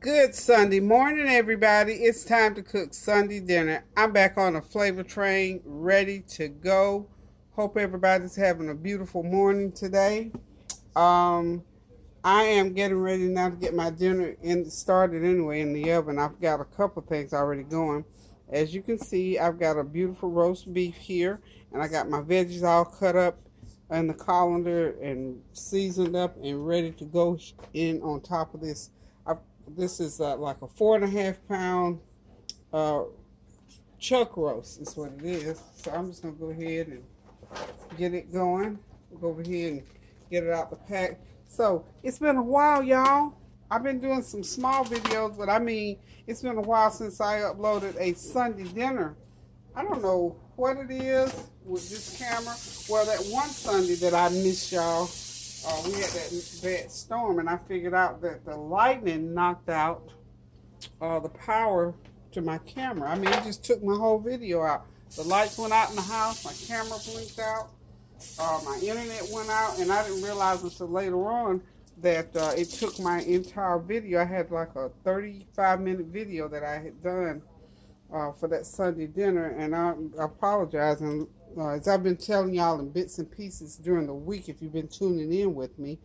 Good Sunday morning, everybody. It's time to cook Sunday dinner. I'm back on a flavor train, ready to go. Hope everybody's having a beautiful morning today. Um, I am getting ready now to get my dinner started anyway in the oven. I've got a couple things already going. As you can see, I've got a beautiful roast beef here, and I got my veggies all cut up in the colander and seasoned up and ready to go in on top of this. This is like a 4.5 pound chuck roast is what it is. So I'm just going to go ahead and get it going. Go over here and get it out the pack. So it's been a while, y'all. I've been doing some small videos, but I mean, it's been a while since I uploaded a Sunday dinner. I don't know what it is with this camera. Well, that one Sunday that I missed, y'all, we had that bad storm, and I figured out that the lightning knocked out the power to my camera. I mean, it just took my whole video out. The lights went out in the house, my camera blinked out, my internet went out, and I didn't realize until later on that it took my entire video. I had like a 35-minute video that I had done for that Sunday dinner, and I apologize. And as I've been telling y'all in bits and pieces during the week, if you've been tuning in with me,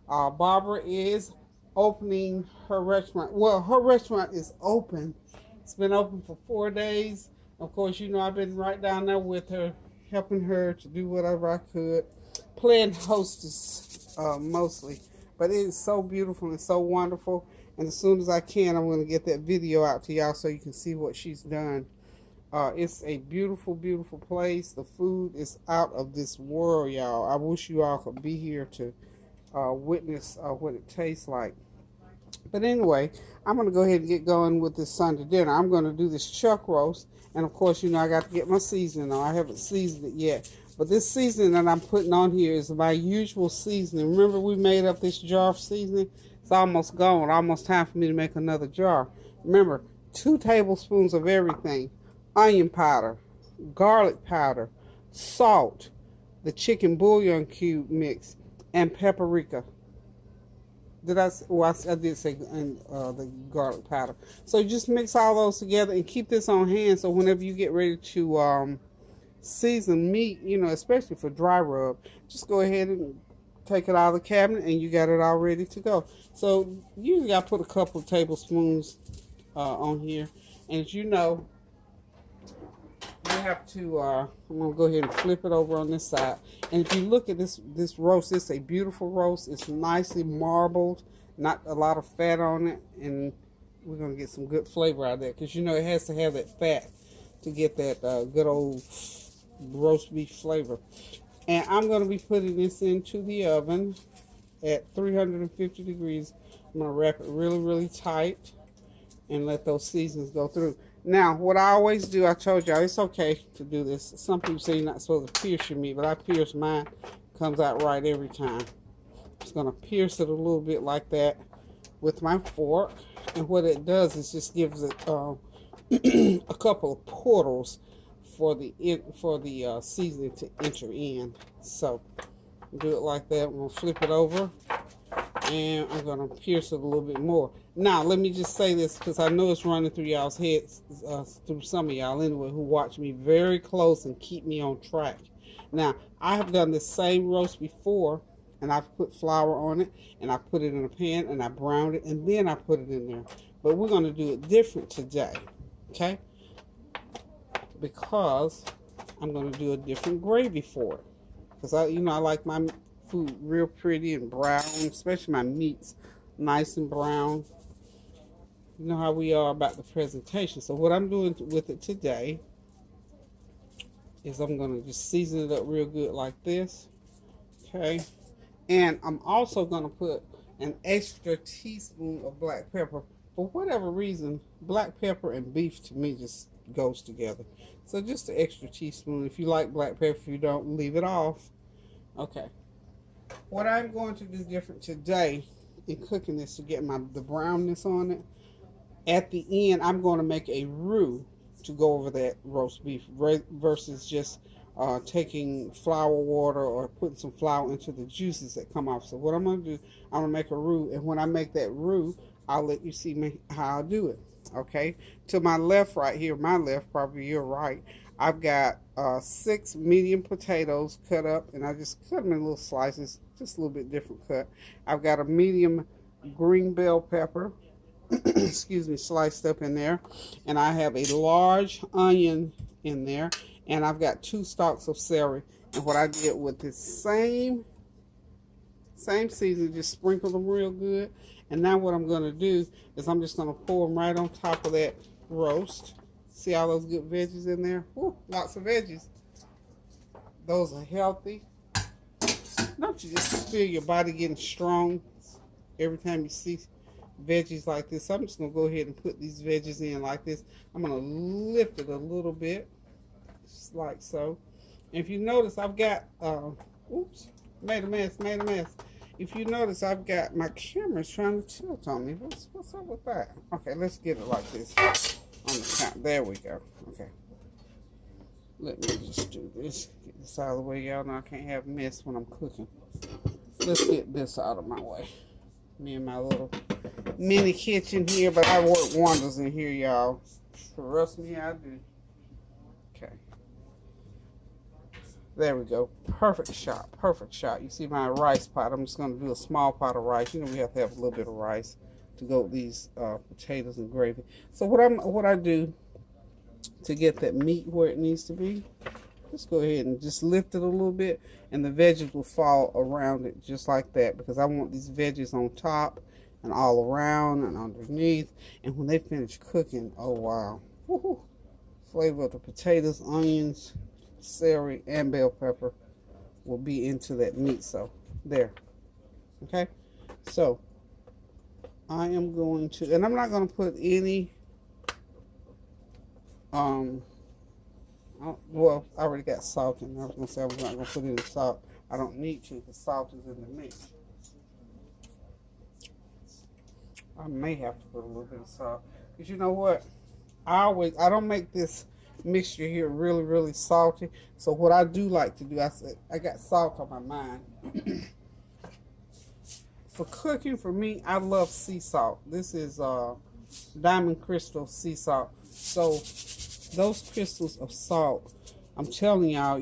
Barbara is opening her restaurant. Well, her restaurant is open. It's been open for 4 days. Of course, you know, I've been right down there with her, helping her to do whatever I could, playing hostess mostly. But it is so beautiful and so wonderful. And as soon as I can, I'm going to get that video out to y'all so you can see what she's done. It's a beautiful, beautiful place. The food is out of this world, y'all. I wish you all could be here to witness what it tastes like. But anyway, I'm going to go ahead and get going with this Sunday dinner. I'm going to do this chuck roast. And of course, you know, I got to get my seasoning on. I haven't seasoned it yet. But this seasoning that I'm putting on here is my usual seasoning. Remember, we made up this jar of seasoning? It's almost gone. Almost time for me to make another jar. Remember, 2 tablespoons of everything. Onion powder, garlic powder, salt, the chicken bouillon cube mix, and paprika. Did I? Well, I did say the garlic powder. So just mix all those together and keep this on hand. So whenever you get ready to season meat, you know, especially for dry rub, just go ahead and take it out of the cabinet and you got it all ready to go. So usually I put a couple of tablespoons on here, and as you know, you have to, I'm going to go ahead and flip it over on this side. And if you look at this roast, it's a beautiful roast. It's nicely marbled, not a lot of fat on it. And we're going to get some good flavor out of that, because, you know, it has to have that fat to get that good old roast beef flavor. And I'm going to be putting this into the oven at 350 degrees. I'm going to wrap it really, really tight and let those seasonings go through. Now, what I always do, I told y'all, it's okay to do this. Some people say you're not supposed to pierce your meat, but I pierce mine. Comes out right every time. Just going to pierce it a little bit like that with my fork. And what it does is just gives it a couple of portals for the seasoning to enter in. So, do it like that. I'm going to flip it over. And I'm going to pierce it a little bit more. Now, let me just say this, because I know it's running through y'all's heads, through some of y'all anyway, who watch me very close and keep me on track. Now, I have done the same roast before, and I've put flour on it, and I put it in a pan, and I browned it, and then I put it in there. But we're going to do it different today, okay? Because I'm going to do a different gravy for it. Because, I like my food real pretty and brown, especially my meats nice and brown. You know how we are about the presentation. So what I'm doing with it today is I'm going to just season it up real good like this. Okay. And I'm also going to put an extra teaspoon of black pepper. For whatever reason, black pepper and beef to me just goes together. So just an extra teaspoon. If you like black pepper, if you don't, leave it off. Okay. What I'm going to do different today in cooking this to get the brownness on it, at the end I'm going to make a roux to go over that roast beef versus just taking flour water or putting some flour into the juices that come off. So what I'm going to do, I'm going to make a roux, and when I make that roux, I'll let you see me how I do it. Okay, to my left right here, my left, probably your right, I've got 6 medium potatoes cut up, and I just cut them in little slices, just a little bit different cut. I've got a medium green bell pepper, excuse me, sliced up in there, and I have a large onion in there, and I've got 2 stalks of celery. And what I did with this same seasoning, just sprinkle them real good. And now what I'm going to do is I'm just going to pour them right on top of that roast. See all those good veggies in there? Woo, lots of veggies. Those are healthy. Don't you just feel your body getting strong every time you see veggies like this? So I'm just going to go ahead and put these veggies in like this. I'm going to lift it a little bit, just like so. And if you notice, I've got, oops, made a mess. If you notice, I've got my camera's trying to tilt on me. What's up with that? Okay, let's get it like this on the count. There we go. Okay. Let me just do this. Get this out of the way. Y'all know I can't have mess when I'm cooking. Let's get this out of my way. Me and my little mini kitchen here, but I work wonders in here, y'all. Trust me, I do. Okay. There we go. Perfect shot. Perfect shot. You see my rice pot. I'm just going to do a small pot of rice. You know we have to have a little bit of rice to go with these potatoes and gravy. So what I do to get that meat where it needs to be, just go ahead and just lift it a little bit, and the veggies will fall around it just like that, because I want these veggies on top and all around and underneath. And when they finish cooking, oh wow, woo-hoo. Flavor of the potatoes, onions, celery, and bell pepper will be into that meat. So there. Okay, so I am going to, and I'm not going to put any well, I already got salt in there. I was going to say I was not going to put any salt. I don't need to, because salt is in the mix. I may have to put a little bit of salt, because you know what, I don't make this mixture here really, really salty. So what I do like to do, I got salt on my mind. For cooking, for me, I love sea salt. This is diamond crystal sea salt. So those crystals of salt, I'm telling y'all,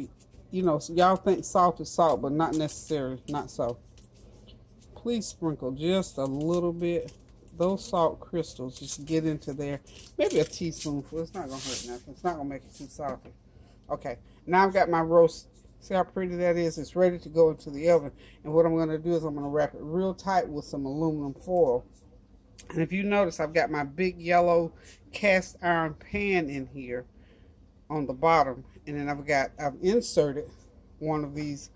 you know, so y'all think salt is salt, but not necessarily, not so. Please sprinkle just a little bit. Those salt crystals, just get into there. Maybe a teaspoonful. It's not going to hurt nothing. It's not going to make it too salty. Okay, now I've got my roast. See how pretty that is? It's ready to go into the oven. And what I'm going to do is I'm going to wrap it real tight with some aluminum foil. And if you notice, I've got my big yellow cast iron pan in here on the bottom. And then I've inserted one of these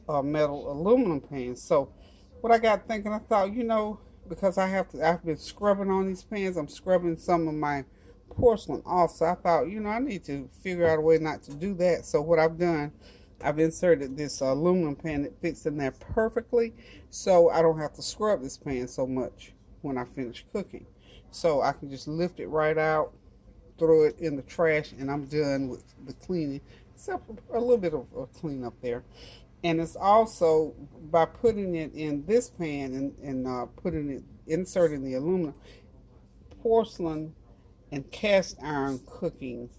metal aluminum pans. So what I got thinking, I thought, you know, because I've been scrubbing on these pans, I'm scrubbing some of my porcelain off. So I thought, you know, I need to figure out a way not to do that. So what I've done, I've inserted this aluminum pan that fits in there perfectly, so I don't have to scrub this pan so much when I finish cooking. So I can just lift it right out, throw it in the trash, and I'm done with the cleaning, except for a little bit of cleanup there. And it's also, by putting it in this pan and inserting the aluminum, porcelain and cast iron cooking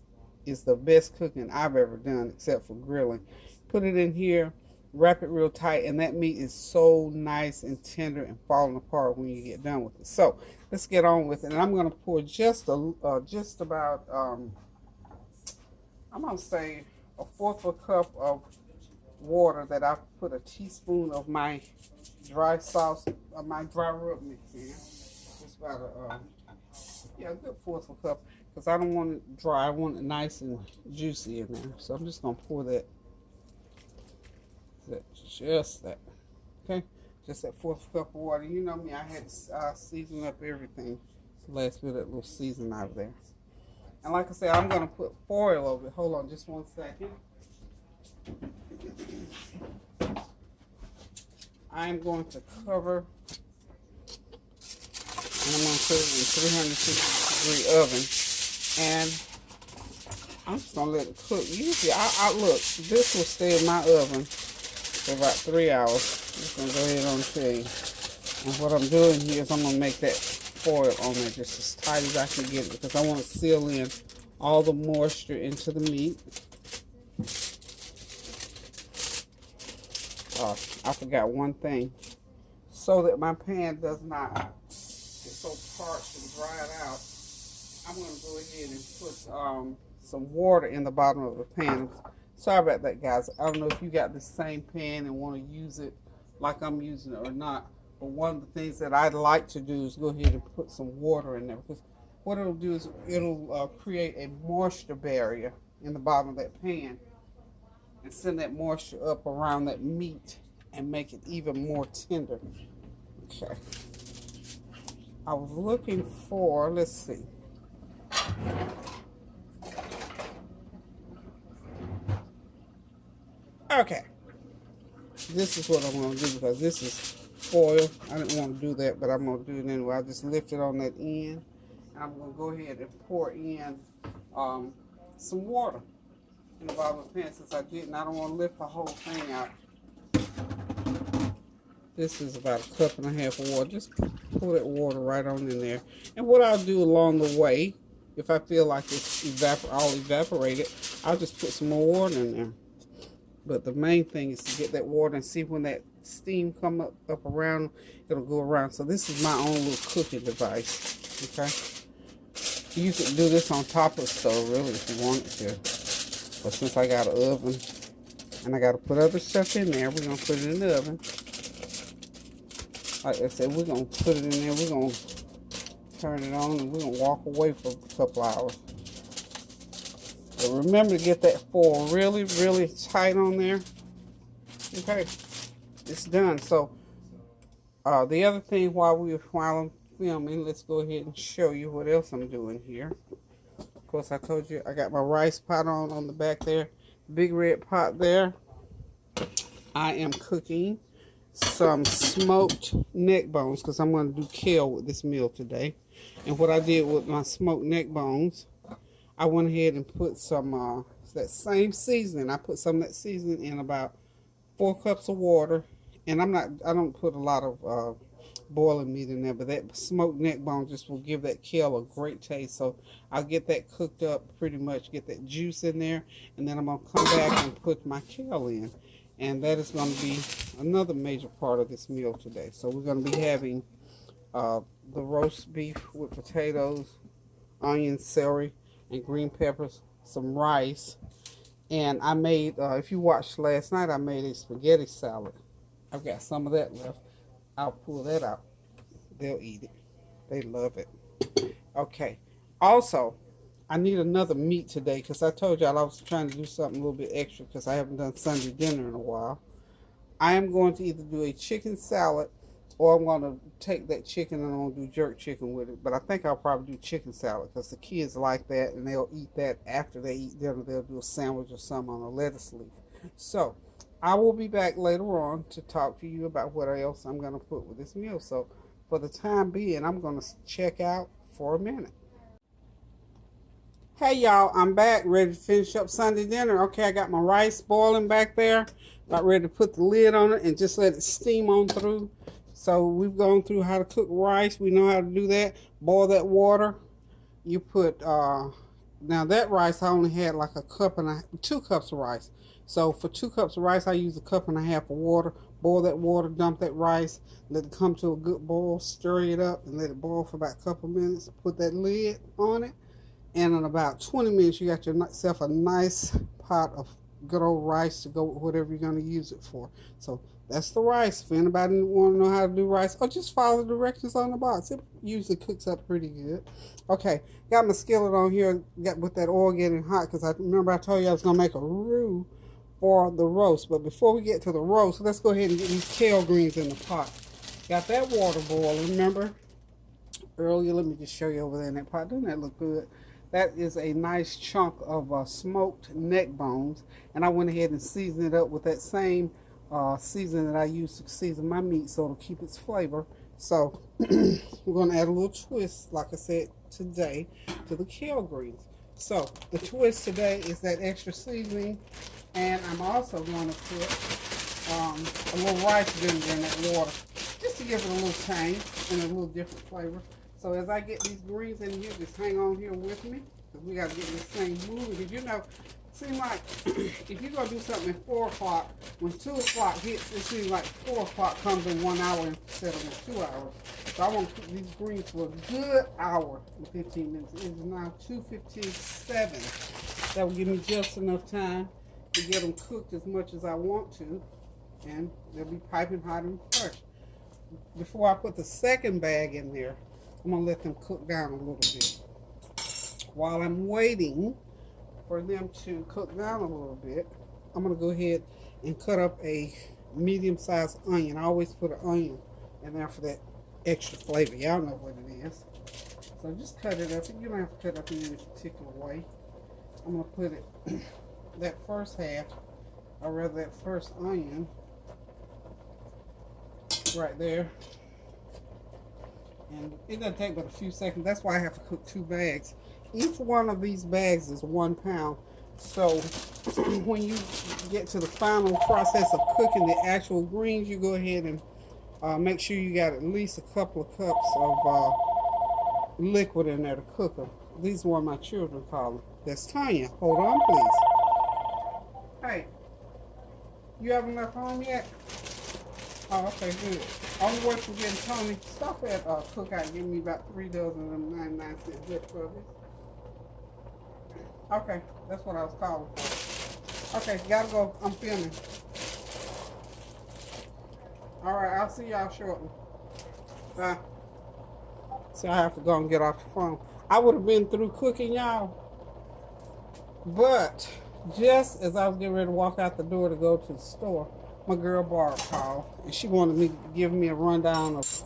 is the best cooking I've ever done, except for grilling. Put it in here, wrap it real tight, and that meat is so nice and tender and falling apart when you get done with it. So let's get on with it. And I'm going to pour just about, I'm going to say a fourth of a cup of water that I put a teaspoon of my dry sauce, my dry rub mix in. Just about a good fourth of a cup, because I don't want it dry. I want it nice and juicy in there. So I'm just going to pour that. Just that. Okay? Just that fourth cup of water. You know me, I had to season up everything. Last bit of that little season out there. And like I said, I'm going to put foil over it. Hold on just one second. I'm going to cover, and I'm going to put it in 360-degree oven, and I'm just going to let it cook. Usually, look, this will stay in my oven for about 3 hours. I'm just going to go ahead and tell you. And what I'm doing here is I'm going to make that foil on there just as tight as I can get it because I want to seal in all the moisture into the meat. I forgot one thing. So that my pan does not get so parched and dried out, I'm going to go ahead and put some water in the bottom of the pan. Sorry about that, guys. I don't know if you got the same pan and want to use it like I'm using it or not. But one of the things that I'd like to do is go ahead and put some water in there, because what it'll do is it'll create a moisture barrier in the bottom of that pan and send that moisture up around that meat and make it even more tender. Okay. I was looking for, let's see. Okay. This is what I'm going to do because this is foil. I didn't want to do that, but I'm going to do it anyway. I just lift it on that end. I'm going to go ahead and pour in some water in the bottom of the pan since I didn't. I don't want to lift the whole thing out. This is about 1.5 cups of water. Just pour that water right on in there. And what I'll do along the way, if I feel like it's all evaporated, I'll just put some more water in there. But the main thing is to get that water and see when that steam come up around, it'll go around. So this is my own little cooking device. Okay. You could do this on top of the stove, really, if you wanted to. But since I got an oven and I got to put other stuff in there, we're going to put it in the oven. Like I said, we're going to put it in there. We're going to turn it on and we're going to walk away for a couple hours. But remember to get that foil really, really tight on there. Okay, it's done. So the other thing while I'm filming, let's go ahead and show you what else I'm doing here. Of course, I told you I got my rice pot on the back there, big red pot there. I am cooking some smoked neck bones because I'm going to do kale with this meal today. And what I did with my smoked neck bones, I went ahead and put some that same seasoning. I put some of that seasoning in about 4 cups of water, and I don't put a lot of boiling meat in there, but that smoked neck bone just will give that kale a great taste. So I'll get that cooked up pretty much, get that juice in there, and then I'm going to come back and put my kale in. And that is going to be another major part of this meal today. So we're going to be having the roast beef with potatoes, onions, celery, and green peppers, some rice. And I made, if you watched last night, I made a spaghetti salad. I've got some of that left. I'll pull that out. They'll eat it. They love it. Okay. Also, I need another meat today because I told y'all I was trying to do something a little bit extra because I haven't done Sunday dinner in a while. I am going to either do a chicken salad or I'm going to take that chicken and I'm going to do jerk chicken with it. But I think I'll probably do chicken salad because the kids like that and they'll eat that after they eat dinner. They'll do a sandwich or something on a lettuce leaf. So I will be back later on to talk to you about what else I'm going to put with this meal. So for the time being, I'm going to check out for a minute. Hey y'all, I'm back ready to finish up Sunday dinner. Okay, I got my rice boiling back there. About ready to put the lid on it and just let it steam on through. So we've gone through how to cook rice. We know how to do that. Boil that water. You put, now that rice I only had like 2 cups of rice. So for 2 cups of rice, I use 1.5 cups of water. Boil that water, dump that rice, let it come to a good boil, stir it up, and let it boil for about a couple minutes. Put that lid on it. And in about 20 minutes, you got yourself a nice pot of good old rice to go with whatever you're going to use it for. So that's the rice. If anybody want to know how to do rice, or just follow the directions on the box. It usually cooks up pretty good. Okay, got my skillet on here. Got with that oil getting hot because I remember I told you I was going to make a roux for the roast. But before we get to the roast, let's go ahead and get these kale greens in the pot. Got that water boiling, remember? Earlier, let me just show you over there in that pot. Doesn't that look good? That is a nice chunk of smoked neck bones. And I went ahead and seasoned it up with that same seasoning that I used to season my meat so it'll keep its flavor. So we're going to add a little twist, like I said, today to the kale greens. So the twist today is that extra seasoning. And I'm also going to put a little rice vinegar in that water just to give it a little tang and a little different flavor. So as I get these greens in here, just hang on here with me, because we got to get this thing moving. Because you know, seems like if you're going to do something at 4 o'clock, when 2 o'clock hits, it seems like 4 o'clock comes in 1 hour instead of in 2 hours. So I want to cook these greens for a good hour and 15 minutes. It is now 2:57. That will give me just enough time to get them cooked as much as I want to. And they'll be piping hot and fresh. Before I put the second bag in there, I'm going to let them cook down a little bit. While I'm waiting for them to cook down a little bit, I'm going to go ahead and cut up a medium-sized onion. I always put an onion in there for that extra flavor. Y'all know what it is. So just cut it up. You don't have to cut it up in any particular way. I'm going to put it, that first half, or rather that first onion, right there. And it doesn't take but a few seconds. That's why I have to cook 2 bags. Each one of these bags is 1 pound. So when you get to the final process of cooking the actual greens, you go ahead and make sure you got at least a couple of cups of liquid in there to cook them. These are what my children call them. That's Tanya. Hold on, please. Hey, you haven't left home yet? Oh, okay, good. On the way from getting Tony, stop at Cookout and give me about 3 dozen of them 99-cent zip puppies. Okay, that's what I was calling for. Okay, gotta go. I'm filming. Alright, I'll see y'all shortly. Bye. See, I have to go and get off the phone. I would have been through cooking, y'all. But just as I was getting ready to walk out the door to go to the store, my girl Barb called, and she wanted me to give me a rundown of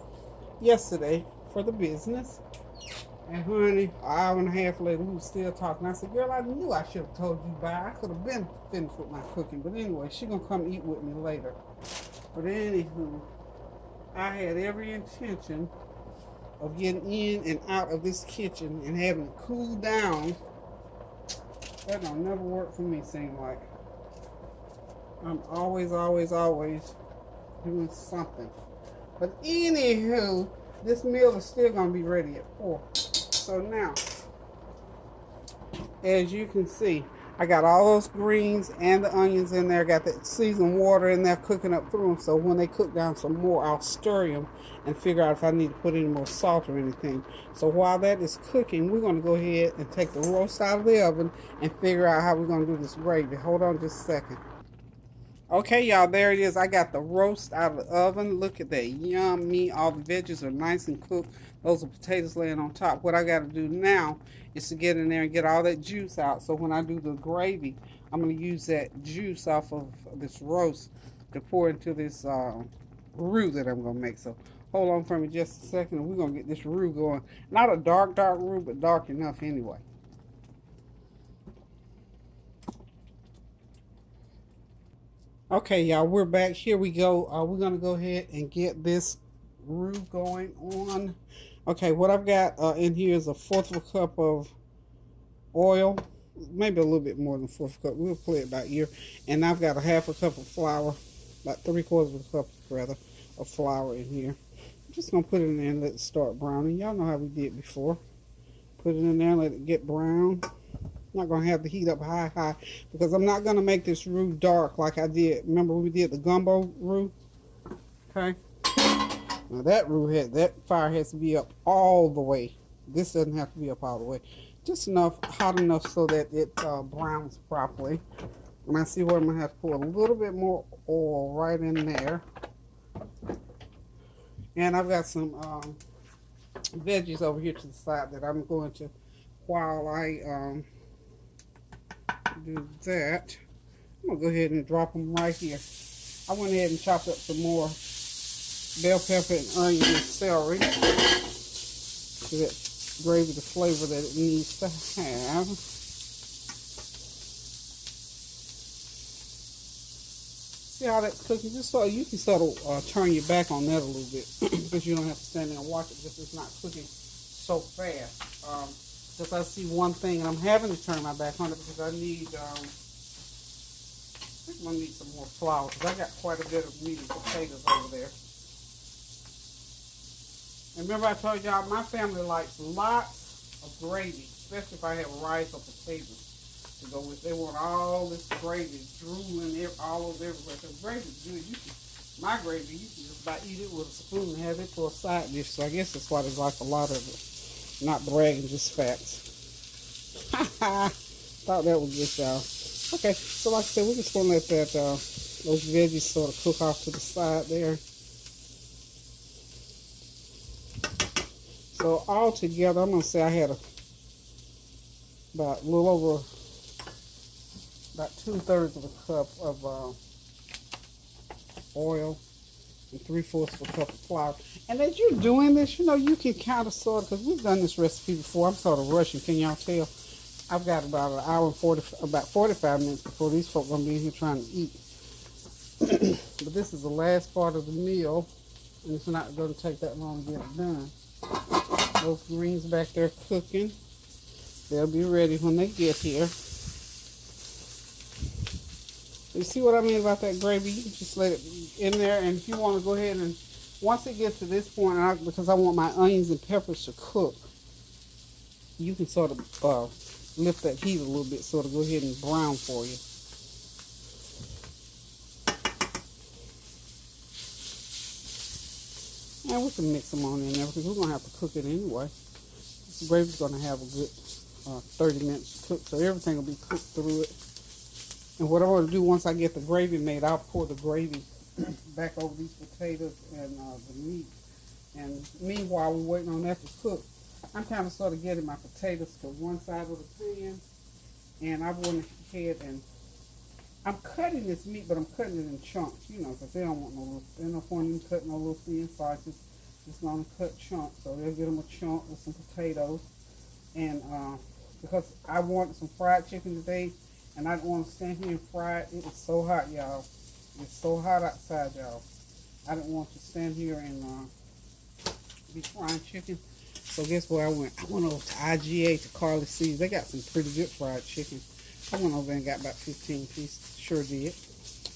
yesterday for the business. And honey, an hour and a half later, we were still talking. I said, girl, I knew I should have told you bye. I could have been finished with my cooking. But anyway, she going to come eat with me later. But anywho, I had every intention of getting in and out of this kitchen and having it cool down. That don't never work for me, seem like. I'm always doing something. But anywho, this meal is still going to be ready at 4. So now, as you can see, I got all those greens and the onions in there. Got that seasoned water in there cooking up through them. So when they cook down some more, I'll stir them and figure out if I need to put any more salt or anything. So while that is cooking, we're going to go ahead and take the roast out of the oven and figure out how we're going to do this gravy. Hold on just a second. Okay, y'all, there it is. I got the roast out of the oven. Look at that, yummy. All the veggies are nice and cooked. Those are potatoes laying on top. What I got to do now is to get in there and get all that juice out. So when I do the gravy, I'm going to use that juice off of this roast to pour into this roux that I'm going to make. So hold on for me just a second, and we're going to get this roux going. Not a dark roux, but dark enough anyway. Okay, y'all, we're back. Here we go. We're going to go ahead and get this roux going on. Okay, what I've got in here is 1/4 of a cup of oil. Maybe a little bit more than 1/4 cup. We'll play it by ear. And I've got 1/2 cup of flour, about 3/4 of a cup, rather, of flour in here. I'm just going to put it in there and let it start browning. Y'all know how we did before. Put it in there and let it get brown. I'm not going to have the heat up high because I'm not going to make this roux dark like I did. Remember we did the gumbo roux? Okay. Now that fire has to be up all the way. This doesn't have to be up all the way. Just enough, hot enough so that it browns properly. And I see where I'm going to have to pour a little bit more oil right in there. And I've got some veggies over here to the side that I'm going to, while I do that, I'm going to go ahead and drop them right here. I went ahead and chopped up some more bell pepper and onion and celery to that gravy the flavor that it needs to have. See how that's cooking? Just so you can sort of turn your back on that a little bit because you don't have to stand there and watch it because it's not cooking so fast. Because I see one thing, and I'm having to turn my back on it because I need, I think I'm going to need some more flour because I got quite a bit of meat and potatoes over there. And remember I told y'all my family likes lots of gravy, especially if I have rice or potatoes to go with. They want all this gravy drooling all over everywhere. Because gravy's good. My gravy, you can just about eat it with a spoon and have it for a side dish. So I guess that's why they like a lot of it. Not bragging, just facts. Thought that was good, y'all. Okay, so like I said, we're just gonna let that those veggies sort of cook off to the side there. So all together, I'm gonna say I had about a little over about 2/3 of a cup of oil and 3/4 of a cup of flour. And as you're doing this, you know, you can kind of sort of, because we've done this recipe before. I'm sort of rushing. Can y'all tell? I've got about an hour and about 45 minutes before these folk gonna be in here trying to eat. But this is the last part of the meal, and it's not going to take that long to get it done. Those greens back there cooking. They'll be ready when they get here. You see what I mean about that gravy? You can just let it in there, and if you want to go ahead and, once it gets to this point, because I want my onions and peppers to cook, you can sort of lift that heat a little bit, sort of go ahead and brown for you. And we can mix them on in there because we're going to have to cook it anyway. This gravy's going to have a good 30 minutes to cook, so everything will be cooked through it. And what I'm going to do once I get the gravy made, I'll pour the gravy back over these potatoes and the meat. And meanwhile, we're waiting on that to cook. I'm kind of sort of getting my potatoes to one side of the pan, and I went ahead and I'm cutting this meat, but I'm cutting it in chunks, you know, because they don't want there's no point in cutting no little thin slices. Just going to cut chunks, so they'll get them a chunk with some potatoes. And because I wanted some fried chicken today, and I didn't want to stand here and fry it. It was so hot, y'all. It's so hot outside, y'all. I didn't want to stand here and be frying chicken. So guess where I went? I went over to IGA to Carly C's. They got some pretty good fried chicken. I went over there and got about 15 pieces. Sure did.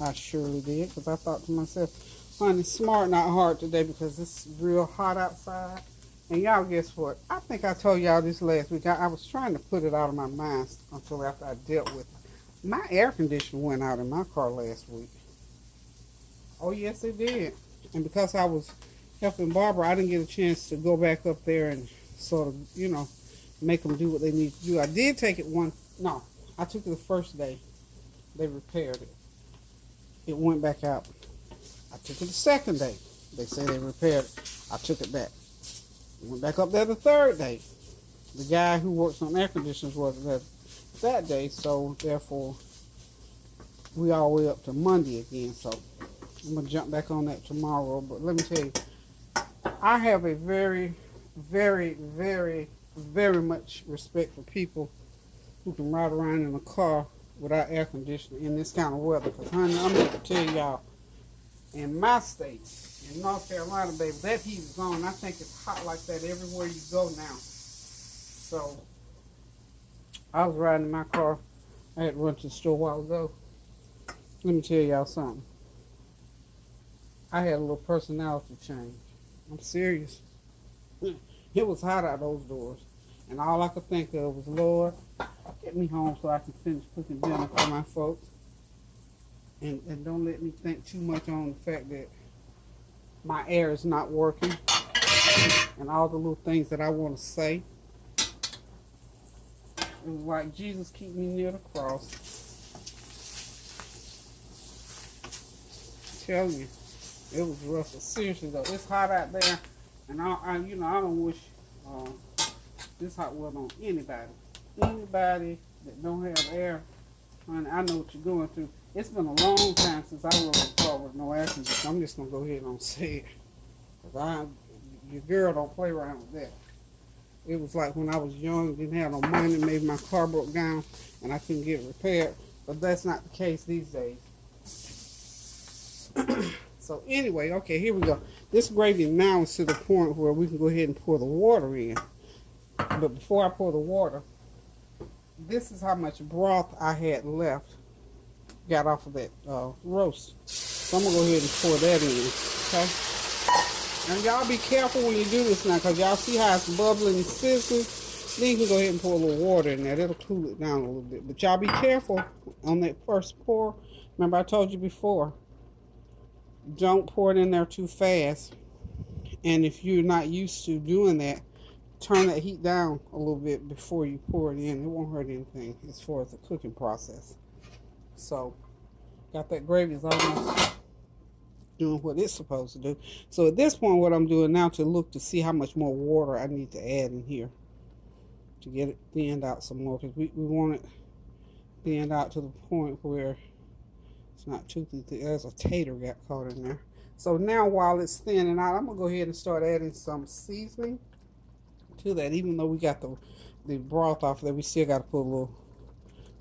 I surely did, because I thought to myself, honey, smart, not hard today, because it's real hot outside. And y'all, guess what? I think I told y'all this last week. I was trying to put it out of my mind until after I dealt with it. My air conditioner went out in my car last week. Oh, yes, it did. And because I was helping Barbara, I didn't get a chance to go back up there and sort of, you know, make them do what they need to do. I did take it I took it the first day. They repaired it. It went back out. I took it the second day. They say they repaired it. I took it back. Went back up there the third day. The guy who works on air conditioners wasn't there that day, so therefore we all the way up to Monday again. So I'm gonna jump back on that tomorrow. But let me tell you, I have a very, very, very, very much respect for people who can ride around in a car without air conditioning in this kind of weather. Because, honey, I'm going to tell y'all, in my state, in North Carolina, baby, that heat is on. I think it's hot like that everywhere you go now. So, I was riding in my car. I had to run to the store a while ago. Let me tell y'all something. I had a little personality change. I'm serious. It was hot out those doors. And all I could think of was, Lord, get me home so I can finish cooking dinner for my folks. And don't let me think too much on the fact that my air is not working. And all the little things that I want to say. It was like, Jesus, keep me near the cross. I tell you, it was rough. But seriously though, it's hot out there. And I don't wish this hot weather on anybody. Anybody that don't have air, honey, I know what you're going through. It's been a long time since I rode a car with no air conditioning. I'm just gonna go ahead and say it, cause your girl don't play around with that. It was like when I was young, didn't have no money, maybe my car broke down and I couldn't get it repaired. But that's not the case these days. So anyway, okay, here we go. This gravy now is to the point where we can go ahead and pour the water in. But before I pour the water, this is how much broth I had left. Got off of that roast. So I'm going to go ahead and pour that in, okay? And y'all be careful when you do this now, because y'all see how it's bubbling and sizzling. Then you can go ahead and pour a little water in there. It'll cool it down a little bit. But y'all be careful on that first pour. Remember I told you before, don't pour it in there too fast. And if you're not used to doing that, turn that heat down a little bit before you pour it in. It won't hurt anything as far as the cooking process. So, got that gravy is almost doing what it's supposed to do. So at this point, what I'm doing now to look to see how much more water I need to add in here to get it thinned out some more, because we want it thinned out to the point where it's not too thick. There's a tater got caught in there. So now while it's thinning out, I'm going to go ahead and start adding some seasoning to that. Even though we got the broth off there, we still got to put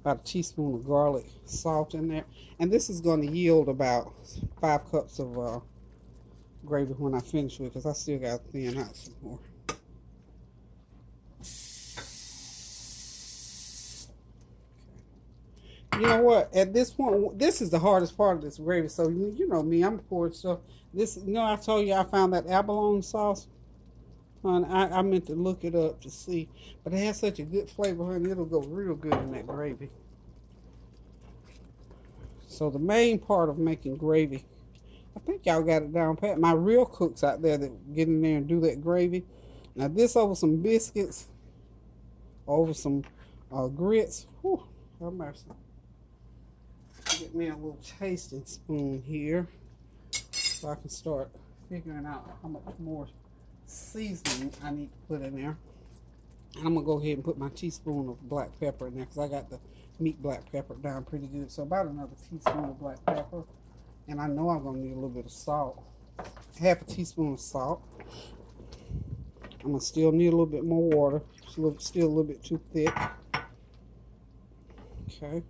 about a teaspoon of garlic salt in there. And this is going to yield about 5 cups of gravy when I finish with it, because I still got to thin out some more. You know what? At this point, this is the hardest part of this gravy. So you know me, I'm pouring stuff. This, you know, I told you I found that abalone sauce. Honey, I meant to look it up to see, but it has such a good flavor, honey. It'll go real good in that gravy. So the main part of making gravy, I think y'all got it down pat. My real cooks out there that get in there and do that gravy. Now this over some biscuits, over some grits. Whew, have mercy. Get me a little tasting spoon here so I can start figuring out how much more seasoning I need to put in there. And I'm gonna go ahead and put my teaspoon of black pepper in there, because I got the meat black pepper down pretty good. So about another teaspoon of black pepper, and I know I'm gonna need a little bit of salt, half a teaspoon of salt. I'm gonna still need a little bit more water. It's still a little bit too thick. Okay.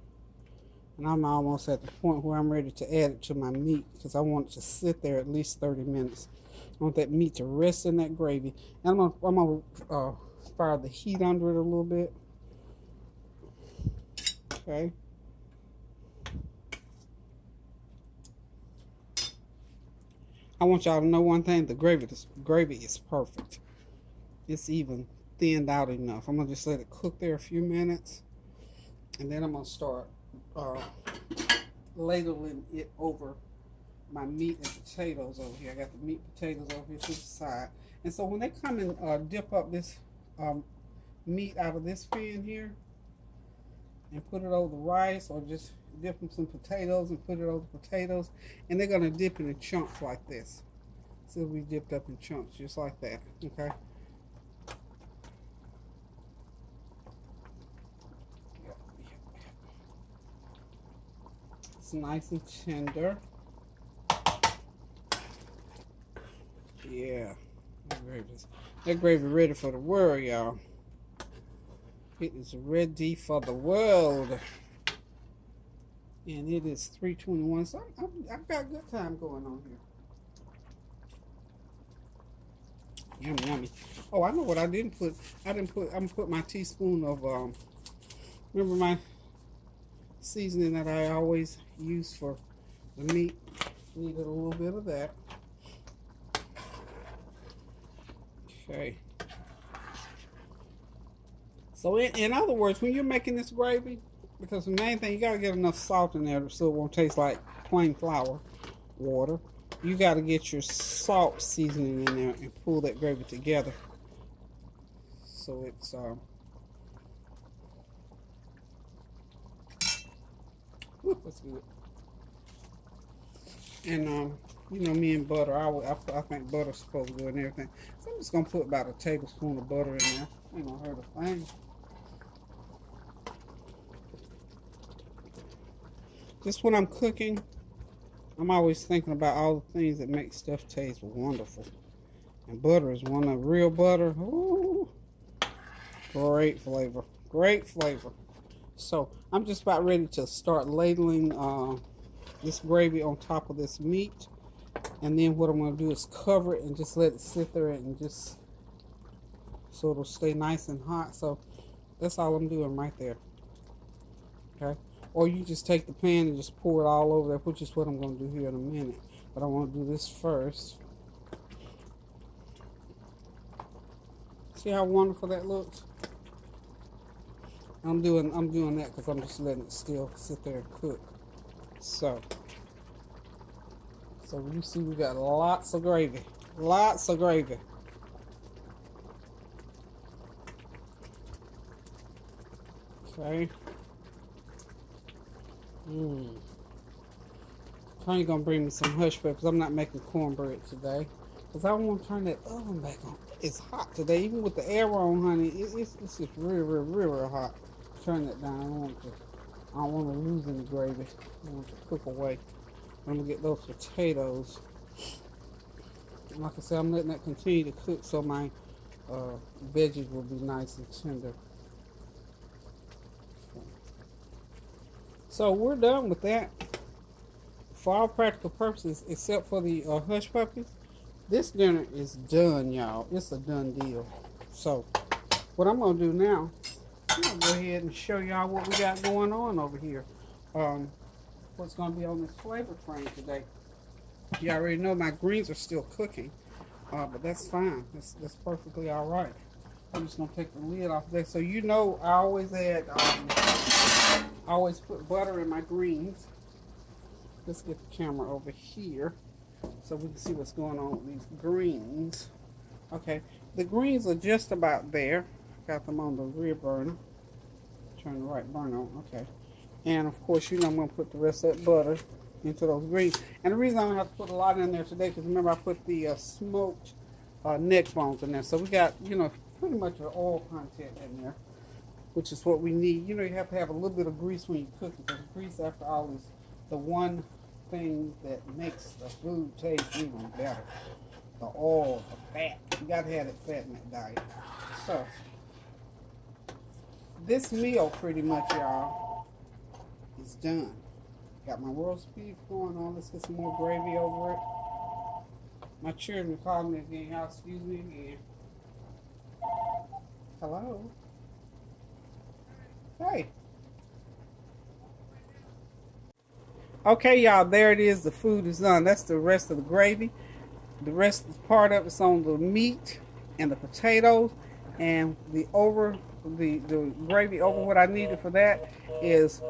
And I'm almost at the point where I'm ready to add it to my meat, because I want it to sit there at least 30 minutes. I want that meat to rest in that gravy. And I'm gonna fire the heat under it a little bit. Okay. I want y'all to know one thing: the gravy is perfect. It's even thinned out enough. I'm gonna just let it cook there a few minutes, and then I'm gonna start ladling it over my meat and potatoes over here. I got the meat potatoes over here to the side. And so when they come and dip up this meat out of this pan here and put it over the rice, or just dip them some potatoes and put it over the potatoes, and they're going to dip it in chunks like this. So we dipped up in chunks just like that. Okay. It's nice and tender. Yeah, that gravy ready for the world, y'all. It is ready for the world, and it is 3:21. So I've got a good time going on here. Yummy, yummy. Oh, I know what I didn't put. I'm gonna put my teaspoon of remember my seasoning that I always use for the meat. Needed a little bit of that. Okay. So in other words, when you're making this gravy, because the main thing, you got to get enough salt in there so it won't taste like plain flour water. You got to get your salt seasoning in there and pull that gravy together. So it's that's good. And you know me and butter, I think butter's supposed to go in everything. So I'm just gonna put about a tablespoon of butter in there. Ain't gonna hurt a thing. Just when I'm cooking, I'm always thinking about all the things that make stuff taste wonderful. And butter is one of real butter. Ooh, great flavor. Great flavor. So I'm just about ready to start ladling this gravy on top of this meat. And then what I'm going to do is cover it and just let it sit there and just so it'll stay nice and hot. So that's all I'm doing right there. Okay. Or you just take the pan and just pour it all over there, which is what I'm going to do here in a minute. But I want to do this first. See how wonderful that looks? I'm doing that because I'm just letting it still sit there and cook. So you see we got lots of gravy. Lots of gravy. Okay. Tony's gonna bring me some hush peppers. I'm not making cornbread today because I don't want to turn that oven back on. It's hot today, even with the air on, honey. It's just real hot. Turn that down. I don't want to lose any gravy. I want it to cook away. I'm gonna get those potatoes. Like I said, I'm letting that continue to cook so my veggies will be nice and tender. So we're done with that. For all practical purposes, except for the hush puppies, this dinner is done, y'all. It's a done deal. So what I'm gonna do now, I'm gonna go ahead and show y'all what we got going on over here. What's gonna be on this flavor train today. You already know my greens are still cooking, but that's fine. That's perfectly all right. I'm just gonna take the lid off there. So you know, I always add, I always put butter in my greens. Let's get the camera over here so we can see what's going on with these greens. Okay, the greens are just about there. Got them on the rear burner. Turn the right burner on. Okay, and of course, you know I'm gonna put the rest of that butter into those greens. And the reason I don't have to put a lot in there today, because remember I put the smoked neck bones in there. So we got, you know, pretty much the oil content in there, which is what we need. You know, you have to have a little bit of grease when you cook it, because grease, after all, is the one thing that makes the food taste even better. The oil, the fat. You got to have that fat in that diet. So, this meal pretty much, y'all, is done. Got my roast beef going on. Let's get some more gravy over it. My children called me again. Y'all, excuse me again. Hello? Hey. Okay, y'all, there it is. The food is done. That's the rest of the gravy. The rest of the part of it's on the meat and the potatoes, and the gravy over what I needed for that is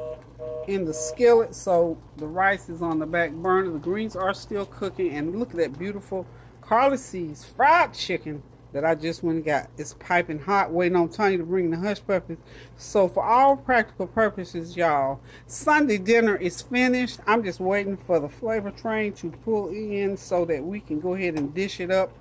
in the skillet. So the rice is on the back burner. The greens are still cooking, and look at that beautiful Carly C's fried chicken that I just went and got. It's piping hot, waiting on Tony to bring the hush puppies. So for all practical purposes, y'all, Sunday dinner is finished. I'm just waiting for the flavor train to pull in so that we can go ahead and dish it up,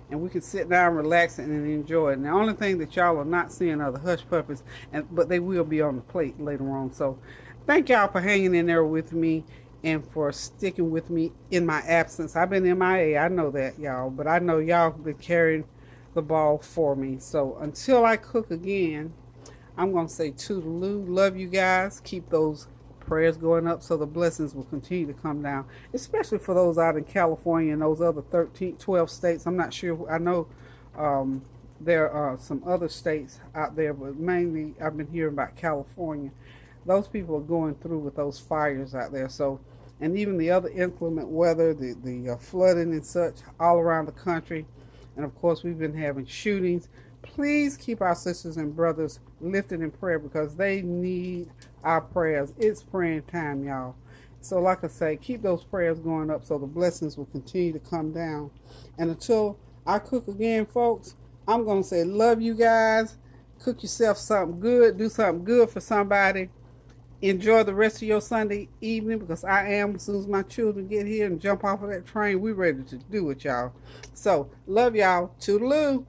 and we can sit down, relax, and enjoy it. And the only thing that y'all are not seeing are the hush puppies, but they will be on the plate later on. So thank y'all for hanging in there with me and for sticking with me in my absence. I've been MIA, I know that, y'all, but I know y'all been carrying the ball for me. So until I cook again, I'm going to say toodaloo. Love you guys. Keep those prayers going up so the blessings will continue to come down, especially for those out in California and those other 12 states. I'm not sure. I know there are some other states out there, but mainly I've been hearing about California. Those people are going through with those fires out there. So, and even the other inclement weather, the flooding and such all around the country. And of course, we've been having shootings. Please keep our sisters and brothers lifted in prayer, because they need our prayers. It's praying time, y'all. So like I say, keep those prayers going up so the blessings will continue to come down. And until I cook again, folks, I'm going to say love you guys. Cook yourself something good. Do something good for somebody. Enjoy the rest of your Sunday evening, because I am, as soon as my children get here and jump off of that train, we're ready to do it, y'all. So, love y'all. Toodaloo.